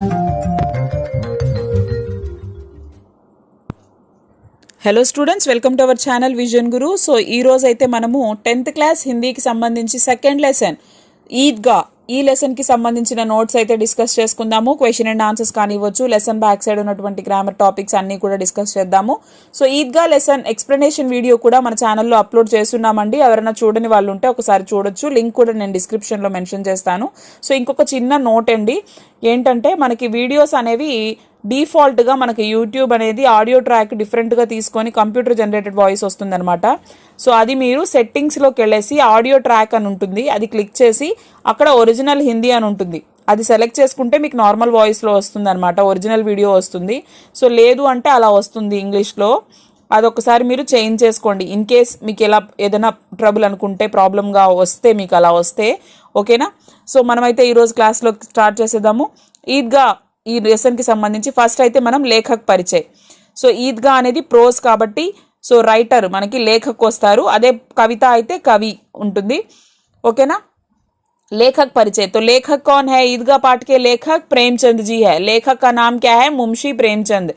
Hello students, welcome to our channel vision Guru. So ఈ రోజు అయితే మనము 10th క్లాస్ హిందీకి సంబంధించి సెకండ్ లెసన్ ఈద్గా ఈ లెసన్ కి సంబంధించిన నోట్స్ అయితే డిస్కస్ చేసుకుందాము. క్వశ్చన్ అండ్ ఆన్సర్స్ కానివ్వచ్చు, లెసన్ బ్యాక్ సైడ్ ఉన్నటువంటి గ్రామర్ టాపిక్స్ అన్ని కూడా డిస్కస్ చేద్దాము. సో ఈద్గా లెసన్ ఎక్స్ప్లెనేషన్ వీడియో కూడా మన ఛానల్లో అప్లోడ్ చేస్తున్నామండి. ఎవరైనా చూడని వాళ్ళు ఉంటే ఒకసారి చూడొచ్చు. లింక్ కూడా నేను డిస్క్రిప్షన్లో మెన్షన్ చేస్తాను. సో ఇంకొక చిన్న నోట్ అండి, ఏంటంటే మనకి వీడియోస్ అనేవి డిఫాల్ట్గా మనకి యూట్యూబ్ అనేది ఆడియో ట్రాక్ డిఫరెంట్గా తీసుకొని కంప్యూటర్ జనరేటెడ్ వాయిస్ వస్తుందన్నమాట. సో అది మీరు సెట్టింగ్స్లోకి వెళ్ళేసి ఆడియో ట్రాక్ అని ఉంటుంది, అది క్లిక్ చేసి అక్కడ ఒరిజినల్ హిందీ అని ఉంటుంది, అది సెలెక్ట్ చేసుకుంటే మీకు నార్మల్ వాయిస్లో వస్తుంది అనమాట, ఒరిజినల్ వీడియో వస్తుంది. సో లేదు అంటే అలా వస్తుంది ఇంగ్లీష్లో. అదొకసారి మీరు చేంజ్ చేసుకోండి. ఇన్ కేస్ మీకు ఎలా ఏదైనా ట్రబుల్ అనుకుంటే, ప్రాబ్లంగా వస్తే, మీకు అలా వస్తే ఓకేనా. సో మనమైతే ఈరోజు క్లాస్లో స్టార్ట్ చేసేద్దాము. ఈద్గా ఈ లెసన్కి సంబంధించి ఫస్ట్ అయితే మనం లేఖక్ పరిచయ్. సో ఈద్గా అనేది ప్రోస్ కాబట్టి సో రైటర్ మనకి లేఖక్ వస్తారు, అదే కవిత అయితే కవి ఉంటుంది ఓకేనా. लेखक परिचय, तो लेखक कौन है? ईदगाह पाठ के लेखक प्रेमचंद जी है. लेखक का नाम क्या है? मुंशी प्रेमचंद.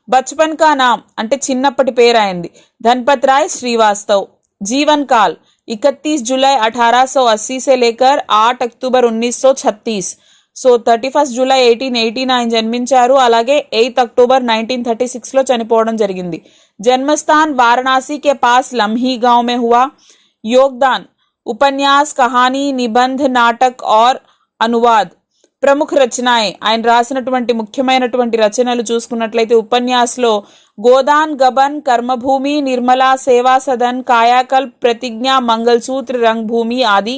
बचपन का नाम అంటే చిన్నప్పటి పేరు అయింది धनपत राय श्रीवास्तव. जीवन काल 31 जुलाई 1880 से लेकर 8 अक्टूबर 1936. సో 31 జూలై 1889 జన్మించారు, అలాగే 8 అక్టోబర్ 1936లో చనిపోవడం జరిగింది. జన్మస్థాన్ వారణాసి के पास लम्ही गांव में हुआ. योगदान उपन्यास, कहानी, निबंध, नाटक और अनुवाद. ప్రముఖ రచనాయే, ఆయన రాసినటువంటి ముఖ్యమైనటువంటి రచనలు చూసుకున్నట్లయితే ఉపన్యాసలో గోదాన్ గబన్, కర్మభూమి, నిర్మలా, సేవా సదన్, కాయాకల్ప్, प्रतिज्ञा, मंगलसूत्र, रंगभूमि आदि.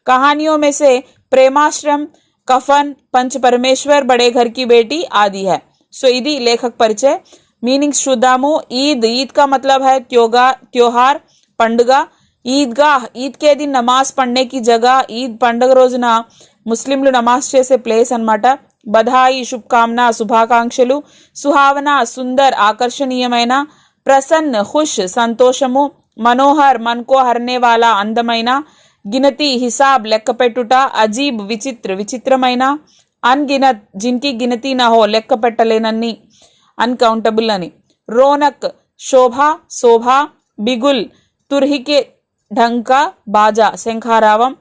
कहानियों में से प्रेमाश्रम, कफन, पंच परमेश्वर, बड़े घर की बेटी आदि है. సో ఇది లేఖక్ పరిచయ్. మీనింగ్స్ చూద్దాము. ఈద్, ఈద్ का मतलब है त्योहार, పండుగ. ఈద్గాహ్, ఈద్ కే దిన్ నమాజ్ పढ़ने की जगह, ఈద్ పండుగ రోజున ముస్లింలు నమాజ్ చేసే ప్లేస్ అన్నమాట. బధాయి, శుభకామన, శుభాకాంక్షలు. సుహావన, సుందర్, ఆకర్షణీయమైన. ప్రసన్న, ఖుష్, సంతోషము. మనోహర్, మన్కో హర్నే వాలా, అందమైన. గినతి, హిసాబ్, లెక్కపెట్టుట. అజీబ్, విచిత్ర, విచిత్రమైన. అన్గినత్, జిన్కి గినతి నహో, లెక్క పెట్టలేనన్ని, అన్కౌంటబుల్ అని. రోనక్, శోభ, శోభ. బిగుల్, తుర్హికే ఢంకా, బాజా, శంఖారావం.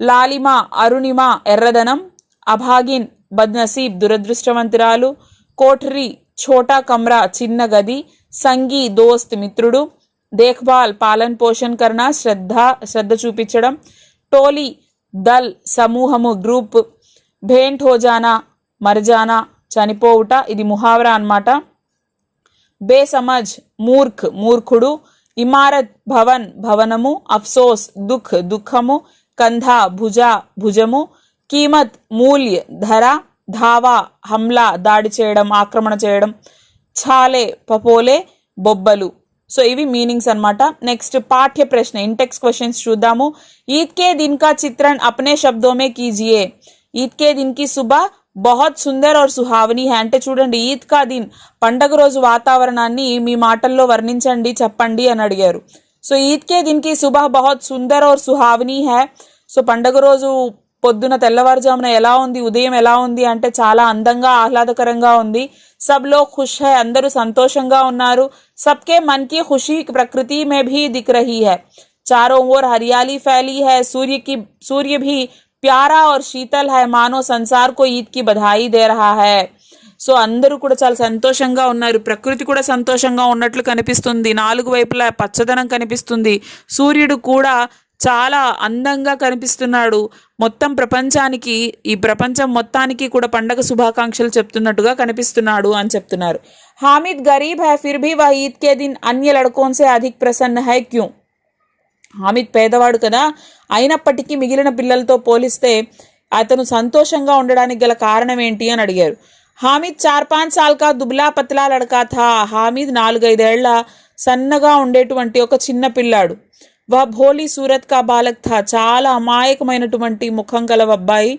లాలిమ, అరుణిమ, ఎర్రదనం. అభాగిన్, బద్నసీబ్, దురదృష్టవంతురాలు. కోఠరి, ఛోటా కమ్రా, చిన్న గది. సంగి, దోస్త్, మిత్రుడు. దేఖ్భాల్, పాలన్ పోషణ్ కర్ణ, శ్రద్ధ చూపించడం. టోలీ, దల్, సమూహము, గ్రూప్. భేంట్ హోజానా, మర్జానా, చనిపోవుట, ఇది ముహావరా అన్నమాట. బేసమజ్, మూర్ఖ్, మూర్ఖుడు. ఇమారత్, భవన్, భవనము. అఫ్సోస్, దుఃఖ్, దుఃఖము. కంధ, భుజ, భుజము. కీమత్, మూల్య, ధర. ధావా, హమ్లా, దాడి చేయడం, ఆక్రమణ చేయడం. ఛాలే, పపోలే, బొబ్బలు. సో ఇవి మీనింగ్స్ అన్నమాట. నెక్స్ట్ పాఠ్య ప్రశ్న, ఇంటెక్స్ క్వశ్చన్స్ చూద్దాము. ఈద్ కే దిన్ కా చిత్రన్ అప్నే శబ్దో మే కీజియే. ఈద్ కే దిన్ కి సుబహ్ బహుత్ సుందర్ और సుహావని है. అంటే చూడండి, ఈద్ కా దిన్ పండగ రోజు వాతావరణాన్ని మీ మాటల్లో వర్ణించండి, చెప్పండి అని అడిగారు. సో ఈద్ కే దిన్ కి సుబహ్ బహుత్ సుందర్ और సుహావని है. సో పండగ రోజు పొద్దున తెల్లవారుజామున ఎలా ఉంది, ఉదయం ఎలా ఉంది అంటే చాలా అందంగా, ఆహ్లాదకరంగా ఉంది. సబ్ లోగ్ ఖుష్ హై, అందరూ సంతోషంగా ఉన్నారు. సబ్కే మన్ కి ఖుషీ ప్రకృతి మే భీ దిఖ్ రహీ హై. చారోं ओर हरियाली फैली है. सूर्य भी प्यारा और शीतल है, मानो संसार को ईद की बधाई दे रहा है. సో అందరూ కూడా చాలా సంతోషంగా ఉన్నారు, ప్రకృతి కూడా సంతోషంగా ఉన్నట్లు కనిపిస్తుంది, నాలుగు వైపులా పచ్చదనం కనిపిస్తుంది, సూర్యుడు కూడా చాలా అందంగా కనిపిస్తున్నాడు, మొత్తం ప్రపంచానికి, ఈ ప్రపంచం మొత్తానికి కూడా పండగ శుభాకాంక్షలు చెప్తున్నట్టుగా కనిపిస్తున్నాడు అని చెప్తున్నారు. హామిద్ గరీబ్ హై ఫిర్ భీ వహ్ ఈద్ కే దిన్ అన్య లడ్కోన్ సే అధిక్ ప్రసన్న హై క్యూ. హామిద్ పేదవాడు కదా, అయినప్పటికీ మిగిలిన పిల్లలతో పోలిస్తే అతను సంతోషంగా ఉండడానికి గల కారణం ఏంటి అని అడిగారు. హామిద్ 4-5 साल का దుబ్లా పత్లా లడకా థా. హామిద్ 4-5 ఏళ్ల సన్నగా ఉండేటువంటి ఒక చిన్న పిల్లాడు. వహ భోలీ సూరత్ కా బాలక్ థా, చాలా అమాయకమైనటువంటి ముఖం గల అబ్బాయి.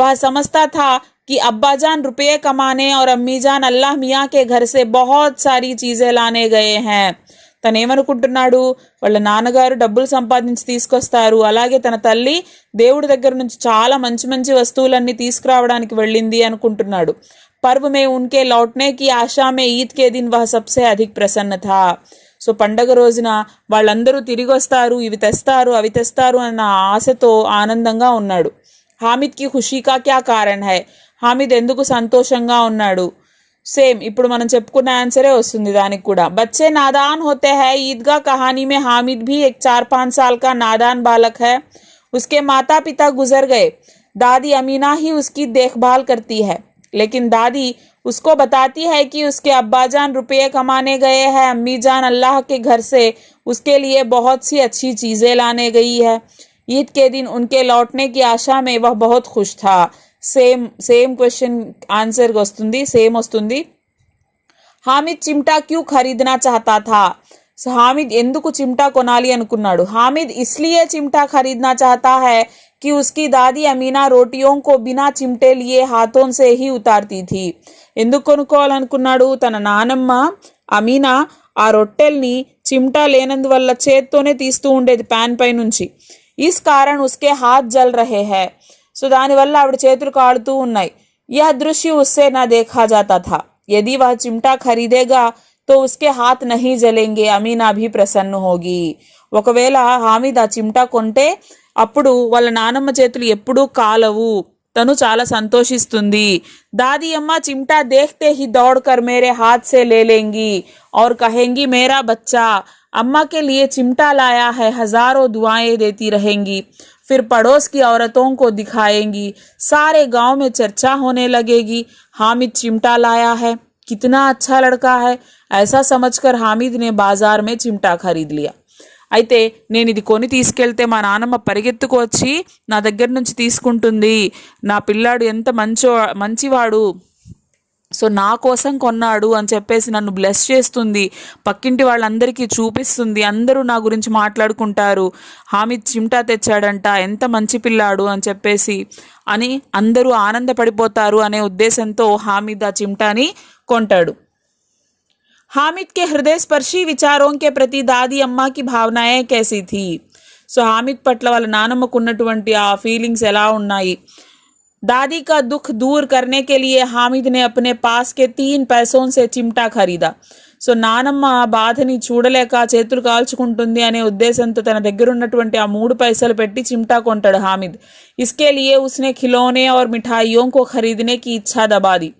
వహ సమజ్తా థా कि अब्बाजान रुपये कमाने और अम्मीजान अल्लाह मियाँ के घर से बहुत सारी चीज़ें लाने गए हैं. తనేమనుకుంటున్నాడు, వాళ్ళ నాన్నగారు డబ్బులు సంపాదించి తీసుకొస్తారు, అలాగే తన తల్లి దేవుడి దగ్గర నుంచి చాలా మంచి మంచి వస్తువులన్నీ తీసుకురావడానికి వెళ్ళింది అనుకుంటున్నాడు. पर्व में उनके लौटने की आशा में ईद के दिन वह सबसे अधिक प्रसन्न था. సో పండగ రోజున వాళ్ళందరూ తిరిగి వస్తారు, ఇవి తెస్తారు అవి తెస్తారు అన్న ఆశతో ఆనందంగా ఉన్నాడు. హామిద్కి ఖుషీకా క్యా కారణ్ హై, హామిద్ ఎందుకు సంతోషంగా ఉన్నాడు? సేమ్ ఇప్పుడు మనం చెప్పుకున్న ఆన్సరే వస్తుంది దానికి కూడా. బच्चे नादान होते हैं, ईदगाह कहानी में हामिद भी एक 4-5 साल का नादान बालक है. उसके माता पिता गुजर गए, दादी अमीना ही उसकी देखभाल करती है. लेकिन दादी उसको बताती है कि उसके अब्बाजान रुपये कमाने गए हैं, अम्मी जान अल्लाह के घर से उसके लिए बहुत सी अच्छी चीज़ें लाने गई है. ईद के दिन उनके लौटने की आशा में वह बहुत खुश था. సేమ్ క్వశ్చన్ ఆన్సర్ వస్తుంది, సేమ్ వస్తుంది. హామిద్ చిమ్టా క్యూ ఖరీదనా చాహతా థా. సో హామిద్ ఎందుకు చిమ్టా కొనాలి అనుకున్నాడు? హామిద్ ఇస్లియే చిమ్టా ఖరీదనా చాహతా హై कि उसकी दादी अमीना रोटियों को बिना चिमटे लिए हाथों से ही उतारती थी. ఎందుకు కొనుక్కోవాలనుకున్నాడు? తన నానమ్మ అమీనా ఆ రొట్టెల్ని చిమ్టా లేనందువల్ల చేత్తోనే తీస్తూ ఉండేది ప్యాన్ పై నుంచి. ఇస్ కారణ్ ఉస్కే హాత్ జల్ రహే హై. సో దానివల్ల ఆవిడ చేతులు కాలుతూ ఉన్నాయి. యహ్ దృశ్య ఉస్సే నా దేఖా జాతా థా. యది వహ్ చిమ్టా ఖరీదేగా తో ఉస్కే హాత్ నహీ జలేంగే, అమీనా భీ ప్రసన్న హోగి. ఒకవేళ హామిద్ ఆ చిమ్టా కొంటే అప్పుడు వాళ్ళ నానమ్మ చేతులు ఎప్పుడూ కాలవు, తను చాలా సంతోషిస్తుంది. దాदी अम्मा चिमटा देखते ही दौड़कर मेरे हाथ से ले लेंगी और कहेंगी मेरा बच्चा अम्मा के लिए चिमटा लाया है, हजारों दुआएं देती रहेंगी. फिर पड़ोस की औरतों को दिखाएंगी, सारे गांव में चर्चा होने लगेगी, हामिद चिमटा लाया है, कितना अच्छा लड़का है. ऐसा समझकर हामिद ने बाजार में चिमटा खरीद लिया. అయితే నేను ఇది కొని తీసుకెళ్తే మా నాన్నమ్మ పరిగెత్తుకు వచ్చి నా దగ్గర నుంచి తీసుకుంటుంది, నా పిల్లాడు ఎంత మంచివాడు, సో నా కోసం కొన్నాడు అని చెప్పేసి నన్ను బ్లెస్ చేస్తుంది, పక్కింటి వాళ్ళందరికీ చూపిస్తుంది, అందరూ నా గురించి మాట్లాడుకుంటారు, హామిద్ చిమ్టా తెచ్చాడంట, ఎంత మంచి పిల్లాడు అని చెప్పేసి అని అందరూ ఆనందపడిపోతారు అనే ఉద్దేశంతో హామిద్ ఆ చిమ్టాని కొంటాడు. हामिद के हृदय स्पर्शी विचारों के प्रति दादी अम्मा की भावनाएं कैसी थी. సో హామిద్ పట్ల వాళ్ళ నానమ్మకు ఉన్నటువంటి ఆ ఫీలింగ్స్ ఎలా ఉన్నాయి? दादी का दुख दूर करने के लिए हामिद ने अपने पास के 3 पैसों से चिमटा खरीदा. సో నానమ్మ బాధని చూడలేక చేతులు కాల్చుకుంటుంది అనే ఉద్దేశంతో తన దగ్గర ఉన్నటువంటి ఆ 3 పైసలు పెట్టి చిమ్టా కొంటాడు హామిద్. इसके लिए उसने खिलौने और मिठाइयों को खरीदने की इच्छा दबा दी.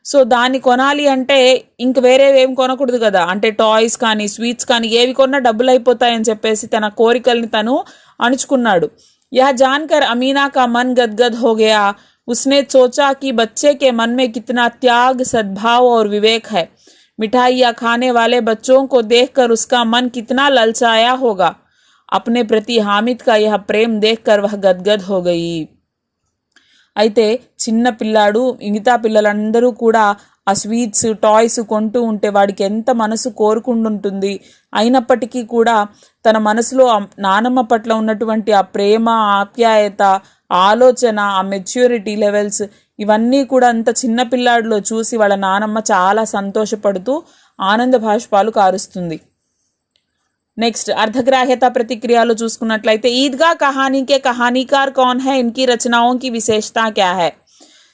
సో దాన్ని కొనాలి అంటే ఇంక వేరేవేం కొనకూడదు కదా, అంటే టాయ్స్ కానీ స్వీట్స్ కానీ ఏవి కొన్నా డబ్బులు అయిపోతాయని చెప్పేసి తన కోరికల్ని తను అణుచుకున్నాడు. యహ జాన్కర్ అమీనా కా మన్ గద్గద్ హో గయా. उसने सोचा कि बच्चे के मन में कितना त्याग, सद्भाव और विवेक है. मिठाइयाँ खाने वाले बच्चों को देखकर उसका मन कितना ललचाया होगा. अपने प्रति हामिद का यह प्रेम देखकर वह गदगद हो गई. అయితే చిన్న పిల్లాడు మిగతా పిల్లలందరూ కూడా ఆ స్వీట్స్ టాయ్స్ కొంటూ ఉంటే వాడికి ఎంత మనసు కోరుకుంటుంటుంది. అయినప్పటికీ కూడా తన మనసులో నానమ్మ పట్ల ఉన్నటువంటి ఆ ప్రేమ, ఆప్యాయత, ఆలోచన, ఆ మెచ్యూరిటీ లెవెల్స్ ఇవన్నీ కూడా అంత చిన్న పిల్లాడిలో చూసి వాళ్ళ నానమ్మ చాలా సంతోషపడుతూ ఆనంద భాష్పాలు కారుస్తుంది. నెక్స్ట్ అర్ధగ్రాహ్యత ప్రతిక్రియలో చూసుకున్నట్లయితే ఈద్గా కహానీ కే కహానీకార్ కౌన్ హై, ఇన్కి రచనాओं की विशेषता क्या है.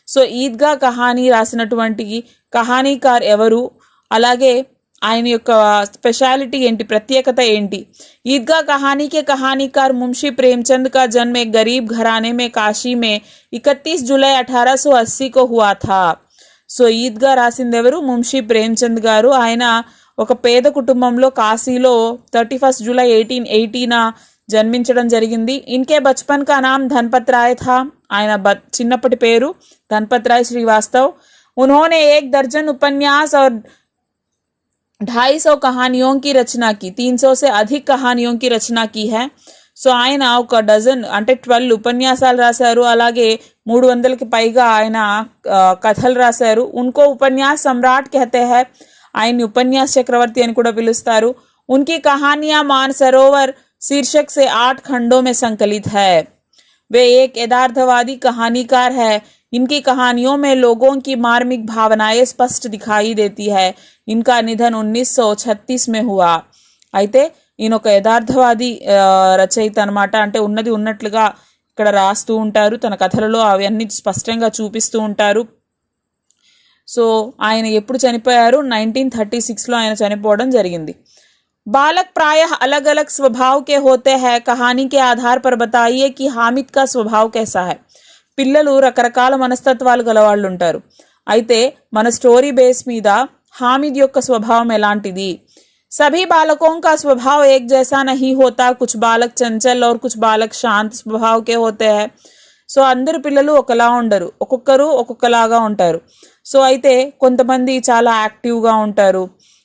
సో ఈద్గా కహానీ రాసినటువంటి కహానీకార్ ఎవరు, అలాగే ఆయన యొక్క స్పెషాలిటీ ఏంటి, ప్రత్యేకత ఏంటి? ఈద్గా కహానీ కే కహానీకార్ मुंशी प्रेमचंद का जन्म एक गरीब घराने में काशी में 31 जुलाई 1880 को हुआ था. సో ఈద్గా రాసింది ఎవరు? मुंशी प्रेमचंद గారు. ఆయన ఒక పేద కుటుంబంలో కాశీలో 31 జూలై 1880 జన్మించడం జరిగింది. ఇన్కే బచ్పన్ కా నామ్ ధన్పత్ రాయ్ థా. ఆయన చిన్నప్పటి పేరు ధన్పత్ రాయ్ శ్రీవాస్తవ్. उन्होंने 1 दर्जन उपन्यास और 250 कहानियों की रचना की. 300 से अधिक कहानियों की रचना की है. సో ఆయన ఒక డజన్ అంటే 12 ఉపన్యాసాలు రాశారు, అలాగే 300కి పైగా ఆయన కథలు రాశారు. ఉన్కో ఉపన్యాస్ సమ్రాట్ कहते हैं. ఆయన్ని ఉపన్యాస్ చక్రవర్తి అని కూడా పిలుస్తారు. उनकी कहानियां मानसरोवर शीर्षक से 8 खंडों में संकलित है. वे एक यथार्थवादी कहानीकार है. इनकी कहानियों में लोगों की मार्मिक भावनाएं स्पष्ट दिखाई देती है. इनका निधन 1936 में हुआ. అయితే ఈయన ఒక యథార్థవాది రచయిత అనమాట. అంటే ఉన్నది ఉన్నట్లుగా ఇక్కడ రాస్తూ ఉంటారు, తన కథలలో అవన్నీ స్పష్టంగా చూపిస్తూ ఉంటారు. సో ఆయన ఎప్పుడు చనిపోయారు? 1936లో ఆయన చనిపోవడం జరిగింది. बालक प्रायः अलग अलग स्वभाव के होते हैं, कहानी के आधार पर बताइए कि हामिद का स्वभाव कैसा है. పిల్లలు రకరకాల మనస్తత్వాలు గలవాళ్ళు ఉంటారు. అయితే మన స్టోరీ బేస్ మీద హామిద్ యొక్క స్వభావం ఎలాంటిది? सभी बालकों का स्वभाव एक जैसा नहीं होता, कुछ बालक चंचल और कुछ बालक शांत स्वभाव के होते हैं. సో అందరు పిల్లలు ఒకలా ఉండరు, ఒక్కొక్కరు ఒక్కొక్కలాగా ఉంటారు. సో అయితే కొంతమంది చాలా యాక్టివ్గా ఉంటారు,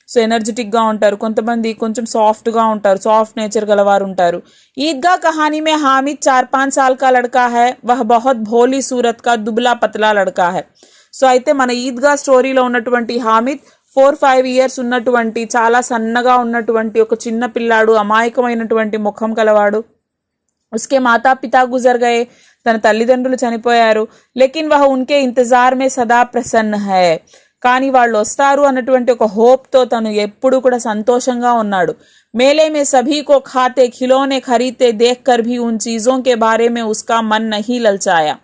సో ఎనర్జెటిక్గా ఉంటారు, కొంతమంది కొంచెం సాఫ్ట్గా ఉంటారు, సాఫ్ట్ నేచర్ గలవారు ఉంటారు. ईदगाह कहानी में हामिद 4-5 साल का लड़का है, वह बहुत भोली सूरत का दुबला पतला लड़का है. సో అయితే మన ఈద్గా స్టోరీలో ఉన్నటువంటి హామిద్ 4-5 ఇయర్స్ ఉన్నటువంటి చాలా సన్నగా ఉన్నటువంటి ఒక చిన్న పిల్లాడు, అమాయకమైనటువంటి ముఖం కలవాడు. उसके माता पिता गुजर गए, తన తల్లిదండ్రులు చనిపోయారు. లేకిన్ వహ ఉన్కే ఇంతజార్ మే సదా ప్రసన్న హై, కానీ వాళ్ళు వస్తారు అన్నటువంటి ఒక హోప్తో తను ఎప్పుడు కూడా సంతోషంగా ఉన్నాడు. మేలే మే సభీ కో ఖాతే ఖిలోనే ఖరీదే దేఖ్ కర్ భీ ఉన్ చీజోं के बारे में उसका मन नहीं ललचाया.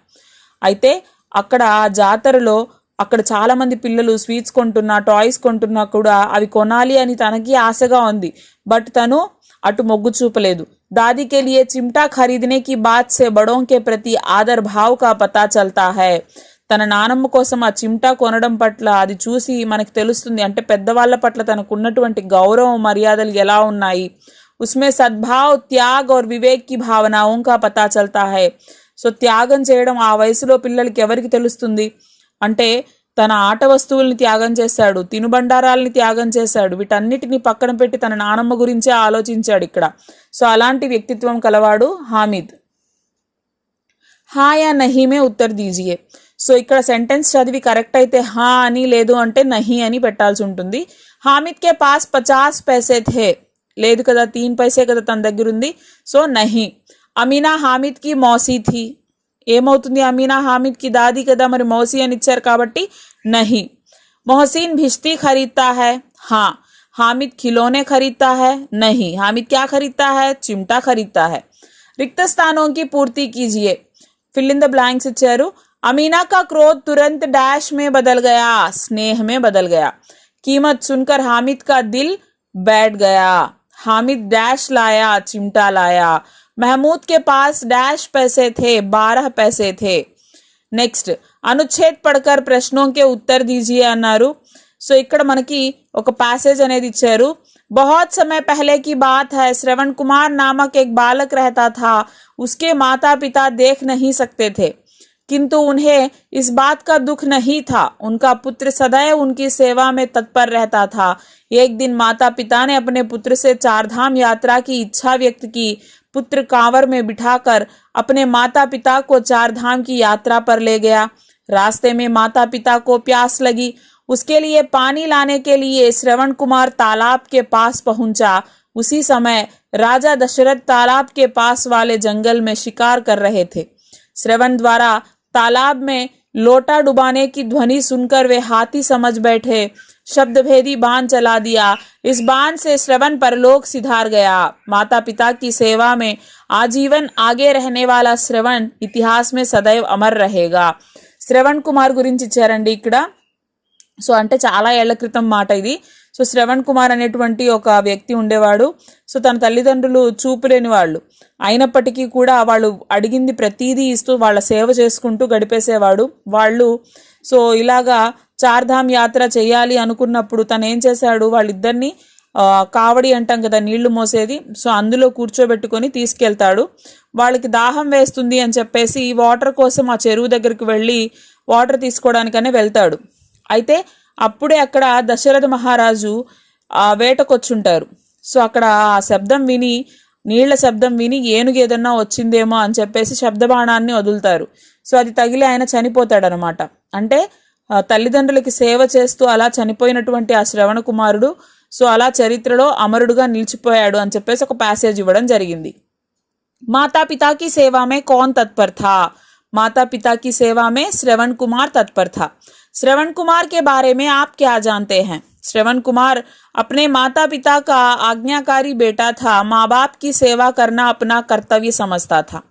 అయితే అక్కడ ఆ జాతరలో అక్కడ చాలా మంది పిల్లలు స్వీట్స్ కొంటున్నా, టాయ్స్ కొంటున్నా కూడా అవి కొనాలి అని తనకి ఆశగా ఉంది. బట్ తను అటు మొగ్గు చూపలేదు. दादी के लिए चिमटा खरीदने की बात से बड़ों के प्रति आदर भाव का पता चलता है. తన నానమ్మ కోసం ఆ చిమ్టా కొనడం పట్ల అది చూసి మనకి తెలుస్తుంది, అంటే పెద్దవాళ్ళ పట్ల తనకు ఉన్నటువంటి గౌరవం మర్యాదలు ఎలా ఉన్నాయి. उसमें सद्भाव त्याग और विवेक की भावनाओं का पता चलता है. సో త్యాగం చేయడం ఆ వయసులో పిల్లలకి ఎవరికి తెలుస్తుంది? అంటే తన ఆట వస్తువుల్ని త్యాగం చేశాడు, తినుబండారాలని త్యాగం చేశాడు, వీటన్నిటిని పక్కన పెట్టి తన నానమ్మ గురించే ఆలోచించాడు ఇక్కడ. సో అలాంటి వ్యక్తిత్వం కలవాడు హామిద్. హా యా నహీ మే ఉత్తర్ దీజియే. సో ఇక్కడ సెంటెన్స్ చదివి కరెక్ట్ అయితే హా అని, లేదు అంటే నహీ అని పెట్టాల్సి ఉంటుంది. హామిద్ కే పాస్ 50 पैसे थे, లేదు కదా, 3 पैसे కదా తన దగ్గర ఉంది, సో నహీ. అమీనా హామిద్ కి మౌసీ థీ, ఏమవుతుంది? అమీనా హామిద్ కి దాది కదా, మరి మౌసీ అని ఇచ్చారు కాబట్టి నహీ. మొహసిన్ భిష్తి ఖరీదతా హై, హా. हामिद खिलौने खरीदता है, नहीं. हामिद क्या खरीदता है? चिमटा खरीदता है. रिक्त स्थानों की पूर्ति कीजिए. फिल इन द ब्लैंक्स इచ్చారు. अमीना का क्रोध तुरंत डैश में बदल गया, स्नेह में बदल गया. कीमत सुनकर हामिद का दिल बैठ गया. हामिद डैश लाया, चिमटा लाया. महमूद के पास डैश पैसे थे, 12 पैसे थे. నెక్స్ట్ అనుచ్ఛేద్ పढ़कर ప్రశ్నों के उत्तर दीजिए అన్నారు. సో ఇక్కడ మనకి ఒక ప్యాసేజ్ అనేది ఇచ్చారు. बहुत समय पहले की बात है, श्रवण कुमार नामक एक बालक रहता था. उसके माता पिता देख नहीं सकते थे, किंतु उन्हें इस बात का दुख नहीं था. उनका पुत्र सदैव उनकी सेवा में तत्पर रहता था. एक दिन माता पिता ने अपने पुत्र से 4 धाम यात्रा की इच्छा व्यक्त की. पुत्र कांवर में बिठाकर अपने माता पिता को 4 धाम की यात्रा पर ले गया. रास्ते में माता पिता को प्यास लगी. उसके लिए पानी लाने के लिए श्रवण कुमार तालाब के पास पहुंचा. उसी समय राजा दशरथ तालाब के पास वाले जंगल में शिकार कर रहे थे. श्रवण द्वारा तालाब में लोटा डुबाने की ध्वनि सुनकर वे हाथी समझ बैठे. शब्दभेदी बाण चला दिया. इस बाण से श्रवण परलोक सिधार गया. माता पिता की सेवा में आजीवन आगे रहने वाला श्रवण इतिहास में सदैव अमर रहेगा. श्रवण कुमार గురించి ఇచ్చారండి ఇక్కడ. సో అంటే చాలా ఏళ్ల క్రితం మాట ఇది. సో శ్రవణ్ కుమార్ అనేటువంటి ఒక వ్యక్తి ఉండేవాడు. సో తన తల్లిదండ్రులు చూపు లేని వాళ్ళు అయినప్పటికీ కూడా వాళ్ళు అడిగింది ప్రతీదీ ఇస్తూ వాళ్ళ సేవ చేసుకుంటూ గడిపేసేవాడు. వాళ్ళు సో ఇలాగా 4 ధామ్ యాత్ర చేయాలి అనుకున్నప్పుడు తను ఏం చేశాడు, వాళ్ళిద్దరిని కావడి అంటాం కదా, నీళ్లు మోసేది, సో అందులో కూర్చోబెట్టుకొని తీసుకెళ్తాడు. వాళ్ళకి దాహం వేస్తుంది అని చెప్పేసి వాటర్ కోసం ఆ చెరువు దగ్గరికి వెళ్ళి వాటర్ తీసుకోవడానికనే వెళ్తాడు. అయితే అప్పుడే అక్కడ దశరథ మహారాజు వేటకొచ్చుంటారు. సో అక్కడ ఆ శబ్దం విని, నీళ్ల శబ్దం విని ఏనుగు ఏదన్నా వచ్చిందేమో అని చెప్పేసి శబ్దబాణాన్ని వదులుతారు. సో అది తగిలి ఆయన చనిపోతాడనమాట. అంటే తల్లిదండ్రులకి సేవ చేస్తూ అలా చనిపోయినటువంటి ఆ శ్రవణ కుమారుడు సో అలా చరిత్రలో అమరుడుగా నిలిచిపోయాడు అని చెప్పేసి ఒక ప్యాసేజ్ ఇవ్వడం జరిగింది. మాతా పితా की सेवा में कौन तत्पर था? माता पिता की सेवा में श्रवण कुमार तत्पर था. श्रवण कुमार के बारे में आप क्या जानते हैं? श्रवण कुमार अपने माता पिता का आज्ञाकारी बेटा था, माँ बाप की सेवा करना अपना कर्तव्य समझता था.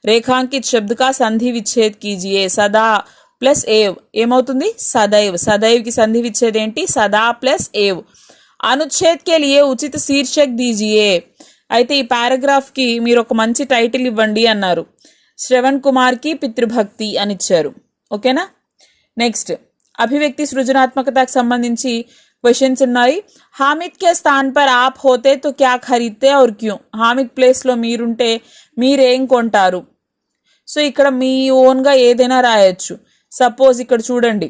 रेखांकित शब्द का संधि विच्छेद कीजिए. सदा प्लस एव ఏమవుతుంది సదైవ్. సదైవ్ కి సంధి విచ్ఛేద్ ఏంటి సదా ప్లస్ ఏవ్. అనుచ్ఛేద్ కే లియే ఉచిత శీర్షక్ దీజియే. అయితే ఈ పారాగ్రాఫ్ కి మీరు ఒక మంచి టైటిల్ ఇవ్వండి అన్నారు. శ్రవణ్ కుమార్ కి పితృభక్తి అని ఇచ్చారు. ఓకేనా. నెక్స్ట్ అభివ్యక్తి సృజనాత్మకతకు సంబంధించి క్వశ్చన్స్ ఉన్నాయి. హామిద్ కే స్థాన్ పర్ ఆప్ హోతే తో క్యా ఖరీద్తే ఔర్ క్యూ. హామిద్ ప్లేస్ లో మీరుంటే మీరేం కొంటారు. సో ఇక్కడ మీ ఓన్గా ఏదైనా రాయొచ్చు. సపోజ్ ఇక్కడ చూడండి,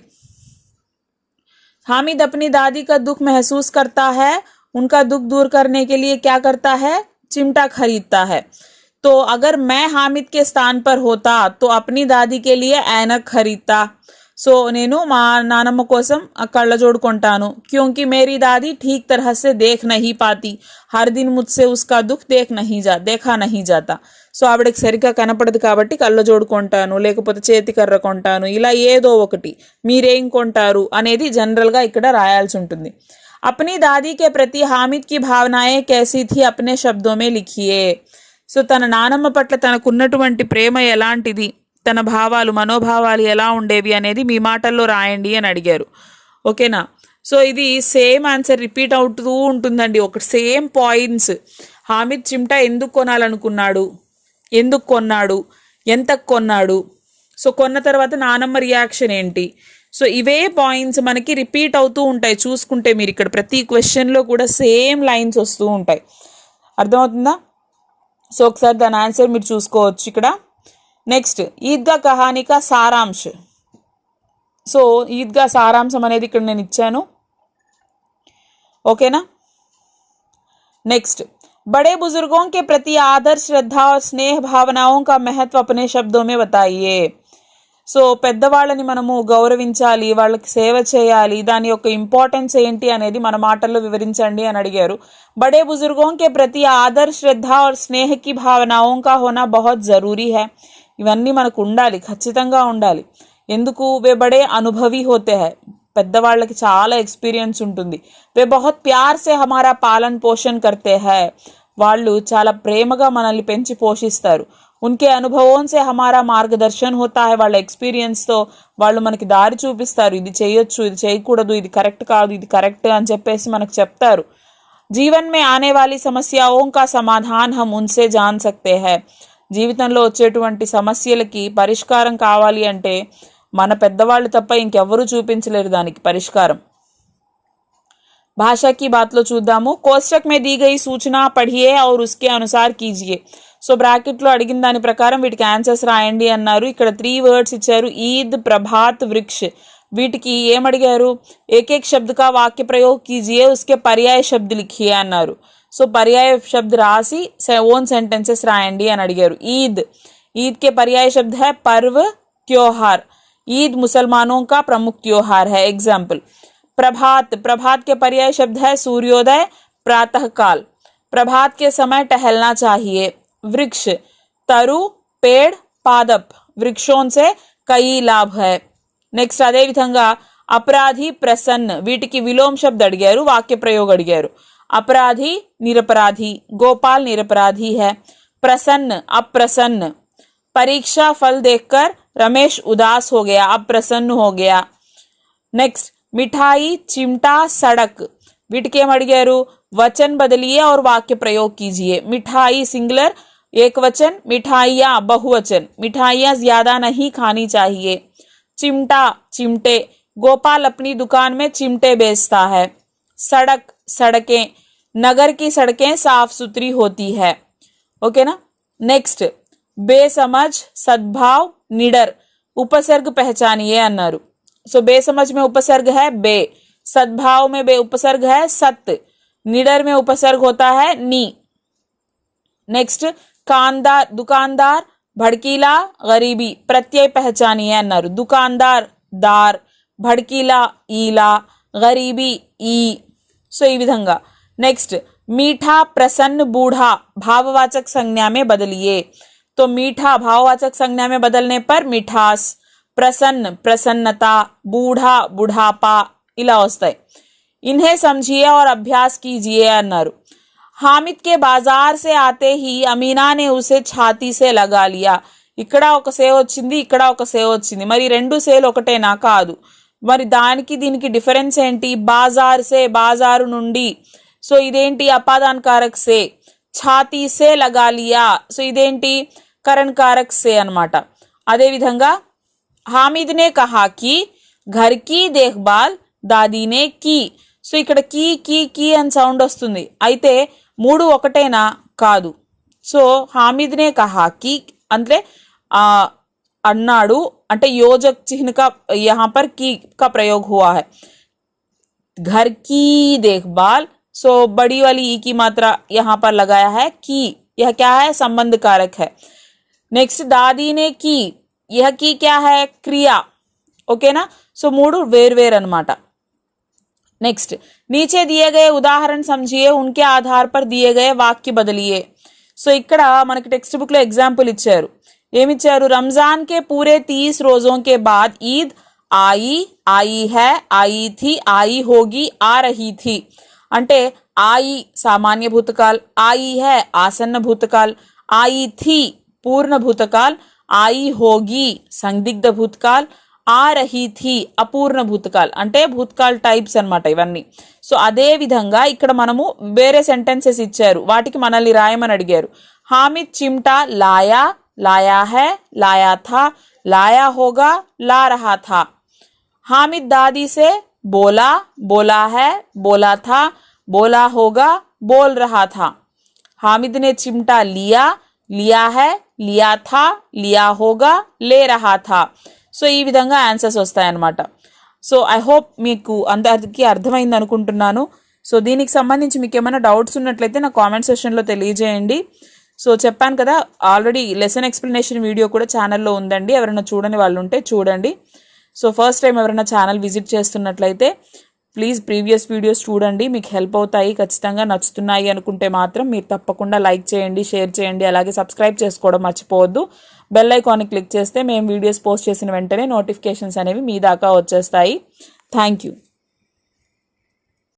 हामिद अपनी दादी का दुख महसूस करता है, उनका दुख दूर करने के लिए क्या करता है, चिमटा खरीदता है. तो अगर मैं हामिद के स्थान पर होता तो अपनी दादी के लिए ऐनक खरीदता. సో నేను మా నానమ్మ కోసం ఆ కళ్ళజోడు కొంటాను. क्योंकि मेरी दादी ठीक तरह से देख नहीं पाती, हर दिन मुझसे उसका दुख देखा नहीं जाता. సో ఆవిడకి సరిగ్గా కనపడదు కాబట్టి కళ్ళజోడు కొంటాను, లేకపోతే చేతికర్ర కొంటాను, ఇలా ఏదో ఒకటి. మీరేం కొంటారు అనేది జనరల్గా ఇక్కడ రాయాల్సి ఉంటుంది. अपनी दादी के प्रति हामिद की भावनाएं कैसी थी अपने शब्दों में लिखिए. సో తన నానమ్మ పట్ల తనకున్నటువంటి ప్రేమ ఎలాంటిది, తన భావాలు మనోభావాలు ఎలా ఉండేవి అనేది మీ మాటల్లో రాయండి అని అడిగారు. ఓకేనా. సో ఇది సేమ్ ఆన్సర్ రిపీట్ అవుతూ ఉంటుందండి. ఒక సేమ్ పాయింట్స్. హామిద్ చిమ్టా ఎందుకు కొనాలనుకున్నాడు, ఎందుకు కొన్నాడు, ఎంత కొన్నాడు, సో కొన్న తర్వాత నానమ్మ రియాక్షన్ ఏంటి. సో ఇవే పాయింట్స్ మనకి రిపీట్ అవుతూ ఉంటాయి. చూసుకుంటే మీరు ఇక్కడ ప్రతి క్వశ్చన్లో కూడా సేమ్ లైన్స్ వస్తూ ఉంటాయి. అర్థమవుతుందా. సో ఒకసారి దాని ఆన్సర్ మీరు చూసుకోవచ్చు ఇక్కడ. నెక్స్ట్ ఈద్గా కహానీ కా సారాంశ్. సో ఈద్గా సారాంశం అనేది ఇక్కడ నేను ఇచ్చాను. ఓకేనా. నెక్స్ట్ बड़े बुजुर्गों के प्रति आदर श्रद्धा और स्नेह भावनाओं का महत्व अपने शब्दों में बताइए. సో పెద్దవాళ్ళని మనము గౌరవించాలి, వాళ్ళకి సేవ చేయాలి, దాని యొక్క ఇంపార్టెన్స్ ఏంటి అనేది మన మాటల్లో వివరించండి అని అడిగారు. बड़े बुजुर्गों के प्रति आदर श्रद्धा और स्नेह की भावनाओं का होना बहुत ज़रूरी है. ఇవన్నీ మనకు ఉండాలి, ఖచ్చితంగా ఉండాలి. ఎందుకు వే బడే అనుభవి హోతే హై, పెద్దవాళ్ళకి చాలా ఎక్స్పీరియన్స్ ఉంటుంది. వే బహుత్ ప్యార్ సే హమారా పాలన్ పోషణ్ కర్తే హై, వాళ్ళు చాలా ప్రేమగా మనల్ని పెంచి పోషిస్తారు. ఉన్కే అనుభవం సే హమారా మార్గదర్శన్ హోతా హై, వాళ్ళ ఎక్స్పీరియన్స్తో వాళ్ళు మనకి దారి చూపిస్తారు. ఇది చేయొచ్చు, ఇది చేయకూడదు, ఇది కరెక్ట్ కాదు, ఇది కరెక్ట్ అని చెప్పేసి మనకు చెప్తారు. జీవన్ మే ఆనే వాली సమస్యాओं का समाधान हम उनसे जान सकते हैं. జీవితంలో వచ్చేటువంటి సమస్యలకి పరిష్కారం కావాలి అంటే మన పెద్దవాళ్ళు తప్ప ఇంకెవ్వరూ చూపించలేరు దానికి పరిష్కారం. భాషా की बात లో చూద్దాము. కోష్టక్ में दी गई सूचना पढ़िए और उसके अनुसार कीजिए. సో బ్రాకెట్లో అడిగిన దాని ప్రకారం వీటికి ఆన్సర్స్ రాయండి అన్నారు. ఇక్కడ 3 వర్డ్స్ ఇచ్చారు, ఈద్, ప్రభాత్, వృక్ష. వీటికి ఏమడిగారు, एक एक शब्द का वाक्य प्रयोग कीजिए, उसके पर्याय शब्द लिखिए అన్నారు. సో पर्याय शब्द राशि ओन सेंटेंसेस रायंडी అని అడిగారు. ईद, ईद के पर्याय शब्द है पर्व, त्योहार. ईद मुसलमानों का प्रमुख त्योहार है. एग्जाम्पल. प्रभात, प्रभात के पर्याय शब्द है सूर्योदय, प्रातःकाल. प्रभात के समय टहलना चाहिए. वृक्ष, तरु, पेड़, पादप. वृक्षों से कई लाभ है. నెక్స్ట్ అదే విధంగా అపరాధి, ప్రసన్న. వీటికి విలోమ శబ్ద అడిగారు, వాక్య ప్రయోగం అడిగారు. अपराधी निरपराधी, गोपाल निरपराधी है. प्रसन्न अप्रसन्न. परीक्षा फल देखकर रमेश उदास हो गया, अब प्रसन्न हो गया. नेक्स्ट मिठाई, चिमटा, सड़क. వీటికి ఏం అడిగారు, वचन बदलिए और वाक्य प्रयोग कीजिए. मिठाई सिंगुलर एक वचन, मिठाइयाँ बहुवचन. मिठाइयाँ ज्यादा नहीं खानी चाहिए. चिमटा चिमटे, गोपाल अपनी दुकान में चिमटे बेचता है. सड़क सड़कें, नगर की सड़कें साफ सुथरी होती है. ओके ना. नेक्स्ट बेसमझ, सद्भाव, निडर. उपसर्ग पहचानिए अन्नारू. सो बेसमझ में उपसर्ग है बे, सद्भाव में बे उपसर्ग है सत, निडर में उपसर्ग होता है नी. नेक्स्ट कांदार, दुकानदार, भड़कीला, गरीबी. प्रत्यय पहचानिए अन्नारू. दुकानदार दार, भड़कीला ఈలా, गरीबी ఈ. సో ఈ విధంగా. నెక్స్ట్ मीठा, प्रसन्न, बूढ़ा. भाववाचक संज्ञा में बदलिए. तो मीठा भाववाचक संज्ञा में बदलने पर मिठास, प्रसन्न प्रसन्नता, बूढ़ा बुढ़ापा ఇలా వస్తాయి. इन्हें समझिए और अभ्यास कीजिए अन्नारू। हामिद के बाजार से आते ही अमीना ने उसे छाती से लगा लिया। ఇక్కడ ఒక సేవ్ వచ్చింది, ఇక్కడ ఒక సేవ్ వచ్చింది. మరి రెండు సేలు ఒకటేనా? కాదు. మరి దానికి దీనికి డిఫరెన్స్ ఏంటి? బాజార్ సే, బాజారు నుండి. సో ఇదేంటి? అపాదాన్ కారక్ సే. ఛాతీ సే లగా లియా. సో ఇదేంటి? కరణ్ కారక్ సే అన్నమాట. అదే విధంగా हामिद ने कहा कि घर की देखभाल दादी ने की. సో ఇక్కడ కీ కీ కీ అని సౌండ్ వస్తుంది. అయితే మూడు ఒకటేనా? కాదు. సో हामिद ने कहा कि అంటే అన్నాడు అంటే యోజక్ చిహ్న కా यहाँ पर की का प्रयोग हुआ है. घर की देखभाल, सो बड़ी वाली ई की मात्रा यहाँ पर लगाया है की. यह क्या है? संबंध कारक है. नेक्स्ट दादी ने की, यह की क्या है? क्रिया. ओकेना. सो मूडू वेर वेर अन्नमाट. नेक्स्ट नीचे दिए गए उदाहरण समझिए, उनके आधार पर दिए गए वाक्य बदलिए. సో ఇక్కడ మనకి టెక్స్ట్ బుక్ లో ఎగ్జాంపుల్ ఇచ్చారు. ఏమిచ్చారు? రంజాన్ के पूरे 30 रोजों के बाद ईद आई, आई है, आई थी, आई होगी, आ रही थी. అంటే आई सामान्य भूतकाल, आई है आसन्न भूतकाल, आई थी पूर्ण भूतकाल, आई होगी संदिग्ध भूतकाल, आ रही थी అపూర్ణ భూతకాల్. అంటే భూతకాల్ టైప్స్ అన్నమాట ఇవన్నీ. సో అదే విధంగా ఇక్కడ మనము వేరే సెంటెన్సెస్ ఇచ్చారు, వాటికి మనల్ని రాయమని అడిగారు. हामिद चिमटा लाया, लाया है, लाया था, लाया होगा, ला रहा था. हामिद दादी से बोला, बोला है, बोला था, बोला होगा, बोल रहा था. हामिद ने चिमटा लिया, लिया है, लिया था, लिया होगा, ले रहा था. సో ఈ విధంగా ఆన్సర్స్ వస్తాయన్నమాట. సో ఐ హోప్ మీకు అందరికీ అర్థమైంది అనుకుంటున్నాను. సో దీనికి సంబంధించి మీకు ఏమైనా డౌట్స్ ఉన్నట్లయితే నా కామెంట్ సెక్షన్లో తెలియజేయండి. సో చెప్పాను కదా, ఆల్రెడీ లెసన్ ఎక్స్ప్లెనేషన్ వీడియో కూడా ఛానల్లో ఉందండి. ఎవరైనా చూడని వాళ్ళు ఉంటే చూడండి. సో ఫస్ట్ టైం ఎవరైనా ఛానల్ విజిట్ చేస్తున్నట్లయితే ప్లీజ్ ప్రీవియస్ వీడియోస్ చూడండి, మీకు హెల్ప్ అవుతాయి. ఖచ్చితంగా నచ్చుతున్నాయి అనుకుంటే మాత్రం మీరు తప్పకుండా లైక్ చేయండి, షేర్ చేయండి, అలాగే సబ్స్క్రైబ్ చేసుకోవడం మర్చిపోవద్దు. బెల్ ఐకాన్ని క్లిక్ చేస్తే మేము వీడియోస్ పోస్ట్ చేసిన వెంటనే నోటిఫికేషన్స్ అనేవి మీ దాకా వచ్చేస్తాయి. Thank you.